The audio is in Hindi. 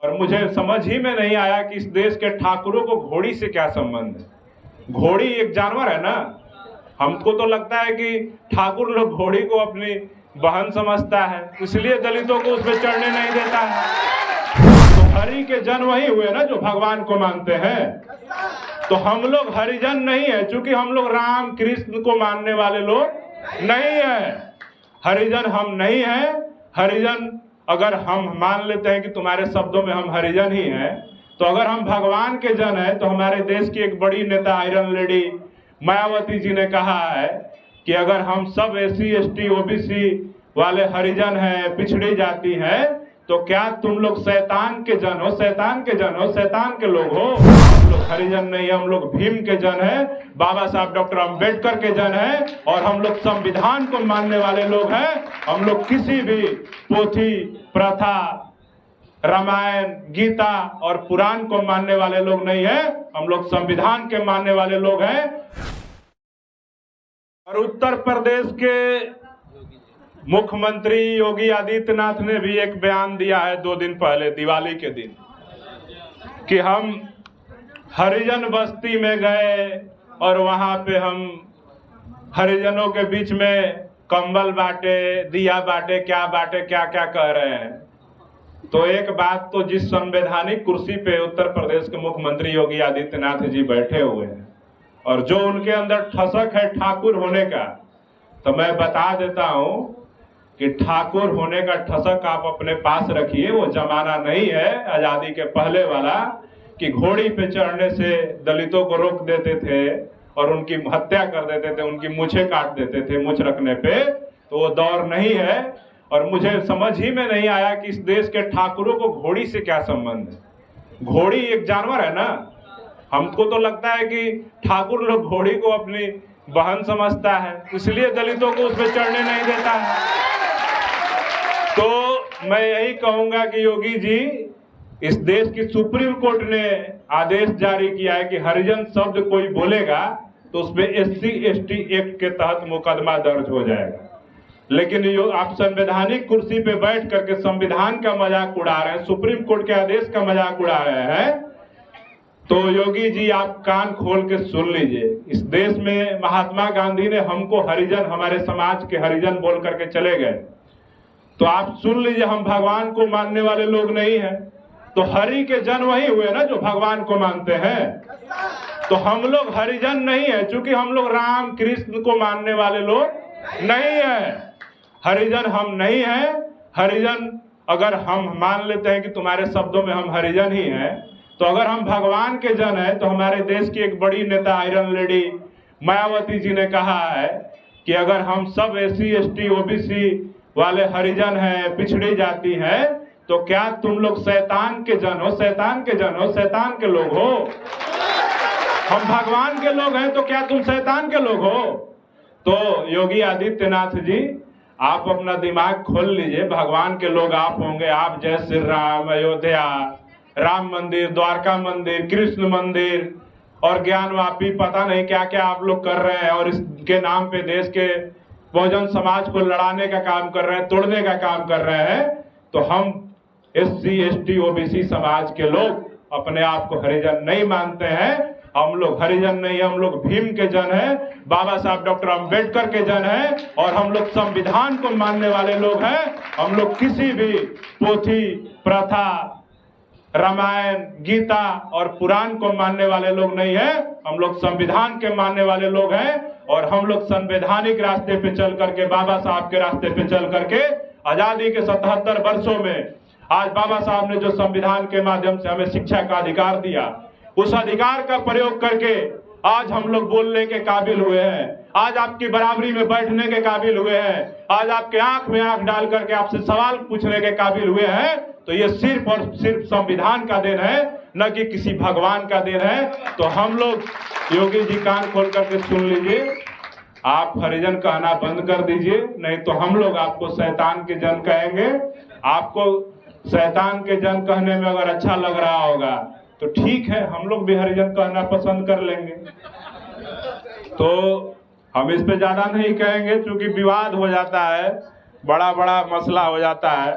और मुझे समझ ही में नहीं आया कि इस देश के ठाकुरों को घोड़ी से क्या संबंध है। घोड़ी एक जानवर है ना। हमको तो लगता है कि ठाकुर लोग घोड़ी को अपनी बहन समझता है, इसलिए दलितों को उस पर चढ़ने नहीं देता है। तो हरि के जन वही हुए ना जो भगवान को मानते हैं। तो हम लोग हरिजन नहीं है, चूंकि हम लोग राम कृष्ण को मानने वाले लोग नहीं है। हरिजन हम नहीं है। हरिजन अगर हम मान लेते हैं कि तुम्हारे शब्दों में हम हरिजन ही हैं, तो अगर हम भगवान के जन हैं तो हमारे देश की एक बड़ी नेता आयरन लेडी मायावती जी ने कहा है कि अगर हम सब SC ST OBC वाले हरिजन हैं, पिछड़ी जाति हैं, तो क्या तुम लोग शैतान के जन हो, शैतान के जन हो, शैतान के लोग हो। हम लोग हरिजन नहीं, हम लोग भीम के जन हैं, बाबा साहब डॉक्टर अंबेडकर के जन हैं, और हम लोग संविधान को मानने वाले लोग हैं। हम लोग किसी भी पोथी प्रथा, रामायण, गीता और पुराण को मानने वाले लोग नहीं हैं। हम लोग संविधान के मानने वाले लोग हैं। और उत्तर प्रदेश के मुख्यमंत्री योगी आदित्यनाथ ने भी एक बयान दिया है 2 दिन पहले, दिवाली के दिन, कि हम हरिजन बस्ती में गए और वहां पे हम हरिजनों के बीच में कंबल बांटे, दिया बांटे, क्या बांटे, क्या क्या कह रहे हैं। तो एक बात तो, जिस संवैधानिक कुर्सी पे उत्तर प्रदेश के मुख्यमंत्री योगी आदित्यनाथ जी बैठे हुए हैं और जो उनके अंदर ठसक है ठाकुर होने का, तो मैं बता देता हूं कि ठाकुर होने का ठसक आप अपने पास रखिए। वो जमाना नहीं है आजादी के पहले वाला कि घोड़ी पे चढ़ने से दलितों को रोक देते थे और उनकी हत्या कर देते थे, उनकी मूछें काट देते थे मूछ रखने पे। तो वो दौर नहीं है। और मुझे समझ ही में नहीं आया कि इस देश के ठाकुरों को घोड़ी से क्या संबंध है। घोड़ी एक जानवर है ना। हमको तो लगता है कि ठाकुर लोग घोड़ी को अपनी बहन समझता है, इसलिए दलितों को उस पर चढ़ने नहीं देता है। तो मैं यही कहूंगा कि योगी जी, इस देश की सुप्रीम कोर्ट ने आदेश जारी किया है कि हरिजन शब्द कोई बोलेगा तो उस पर SC ST एक्ट के तहत मुकदमा दर्ज हो जाएगा। लेकिन आप संवैधानिक कुर्सी पे बैठ करके संविधान का मजाक उड़ा रहे हैं, सुप्रीम कोर्ट के आदेश का मजाक उड़ा रहे हैं। तो योगी जी, आप कान खोल के सुन लीजिए। इस देश में महात्मा गांधी ने हमको हरिजन, हमारे समाज के हरिजन बोल करके चले गए। तो आप सुन लीजिए, हम भगवान को मानने वाले लोग नहीं हैं। तो हरि के जन वही हुए ना जो भगवान को मानते हैं। तो हम लोग हरिजन नहीं है, चूंकि हम लोग राम कृष्ण को मानने वाले लोग नहीं है। हरिजन हम नहीं है। हरिजन अगर हम मान लेते हैं कि तुम्हारे शब्दों में हम हरिजन ही हैं, तो अगर हम भगवान के जन हैं तो हमारे देश की एक बड़ी नेता आयरन लेडी मायावती जी ने कहा है कि अगर हम सब SC ST OBC वाले हरिजन हैं, पिछड़ी जाति हैं, तो क्या तुम लोग शैतान के जन हो, शैतान के जन हो, शैतान के लोग हो। हम भगवान के लोग हैं तो क्या तुम शैतान के लोग हो। तो योगी आदित्यनाथ जी, आप अपना दिमाग खोल लीजिए। भगवान के लोग आप होंगे। आप जय श्री राम, अयोध्या, राम मंदिर, द्वारका मंदिर, कृष्ण मंदिर और ज्ञानवापी, पता नहीं क्या क्या आप लोग कर रहे हैं। और इसके नाम पे देश के बहुजन समाज को लड़ाने का काम कर रहे हैं, तोड़ने का काम कर रहे हैं। तो हम SC ST OBC समाज के लोग अपने आप को हरिजन नहीं मानते हैं। हम लोग हरिजन नहीं, हम लोग भीम के जन हैं, बाबा साहब डॉक्टर अंबेडकर के जन हैं, और हम लोग संविधान को मानने वाले लोग हैं। हम लोग किसी भी पोथी प्रथा, रामायण, गीता और पुराण को मानने वाले लोग नहीं हैं। हम लोग संविधान के मानने वाले लोग हैं। और हम लोग संवैधानिक रास्ते पे चल करके, बाबा साहब के रास्ते पे चल करके, आजादी के 77 वर्षों में आज बाबा साहब ने जो संविधान के माध्यम से हमें शिक्षा का अधिकार दिया, उस अधिकार का प्रयोग करके आज हम लोग बोलने के काबिल हुए हैं। आज आपकी बराबरी में बैठने के काबिल हुए हैं। आज आपके आंख में आंख डाल करके आपसे सवाल पूछने के काबिल हुए हैं। तो ये सिर्फ और सिर्फ संविधान का देन है, न कि किसी भगवान का देन है। तो हम लोग, योगी जी, कान खोल करके सुन लीजिए। आप हरिजन कहना बंद कर दीजिए, नहीं तो हम लोग आपको शैतान के जन कहेंगे। आपको शैतान के जन कहने में अगर अच्छा लग रहा होगा तो ठीक है, हम लोग भी हरिजन कहना पसंद कर लेंगे। तो हम इस पे ज्यादा नहीं कहेंगे, क्योंकि विवाद हो जाता है, बड़ा बड़ा मसला हो जाता है।